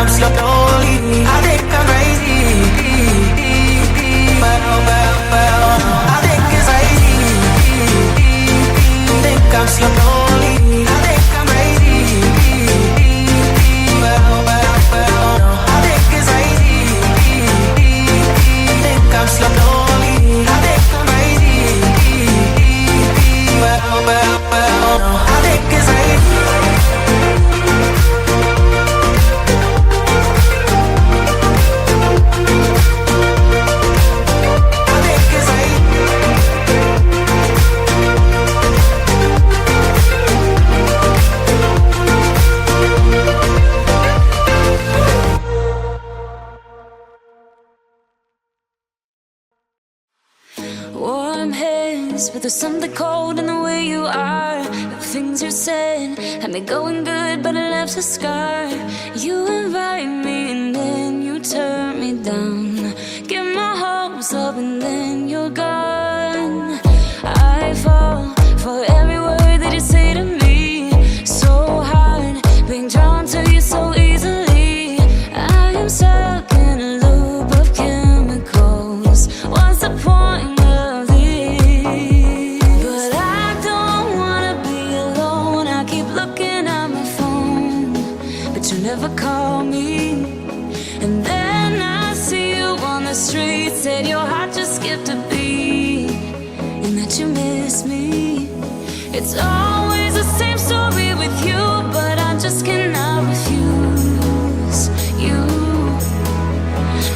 I'm slowly, I think I'm crazy. Well, I think it's crazy. Think I'm slowly, I think I'm crazy. Well, I think it's crazy. Think I'm slowly, I think I'm crazy. Well, I think it's crazy. Warm hands, but there's something cold in the way you are. The things you said had me going good, but it left a scar. You invite me and then you turn me down. Get my hopes up and then you're gone. I fall for every word that you say to me. So hard, being drawn to you so easily. I am stuck in a loop of chemicals. What's the point? Never call me, and then I see you on the street. Said your heart just skipped a beat, and that you miss me. It's always the same story with you, but I just cannot refuse you.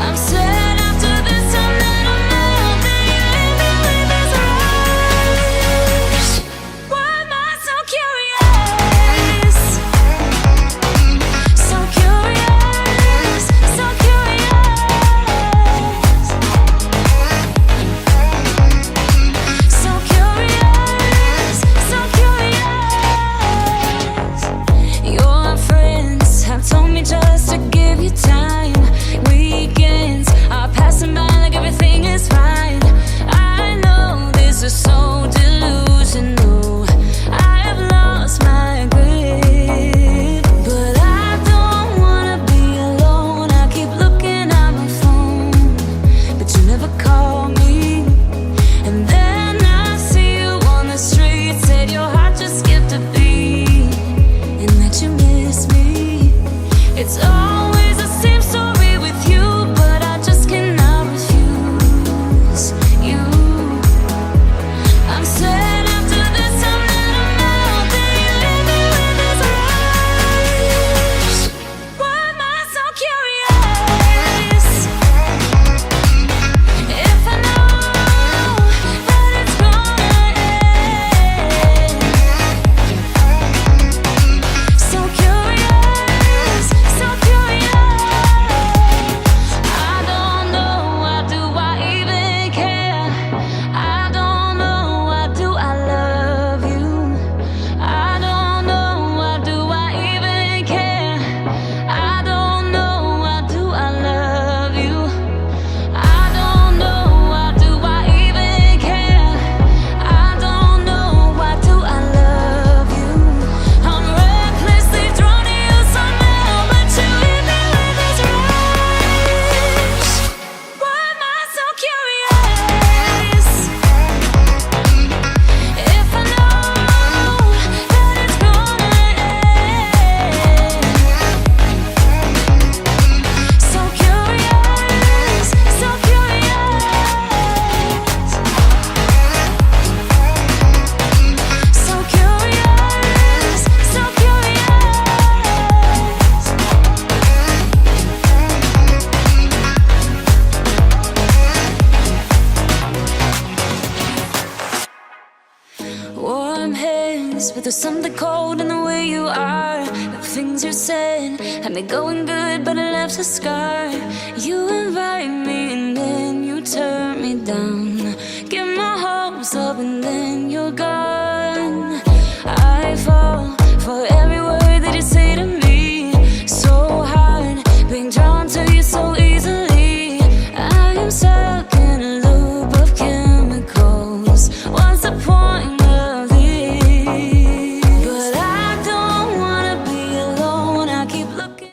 I'm sad after this time that I'm out, that you leave me with this rush. Why am I so curious? So curious, so curious. So curious, so curious. Your friends have told me just to give you time. Weekends are passing by like everything is fine. I know this is so delusional. I have lost my grip, but I don't wanna be alone. I keep looking at my phone, but you never call me. And then I see you on the street. Said your heart just skipped a beat, and that you miss me. It's always the same story with you, but I just cannot refuse you. I'm sad after this time that I'm out, that you leave me with this rush. Why am I so curious? If I know that it's gonna end. So curious, so curious. I don't know, why do I even care? I don't know, why do I love you? I don't know, why do I even care? I don't know, why do I love you? I don't know, why do I even care? I don't know, why do I love you? I'm recklessly drawn to you somehow, but you leave me with this rush. Why am I so curious? If I know that it's gonna end. So curious, so curious. So curious, so curious. Warm hands, but there's something cold in the way you are. The things you said had me going good, but it left a scar. You invite me and then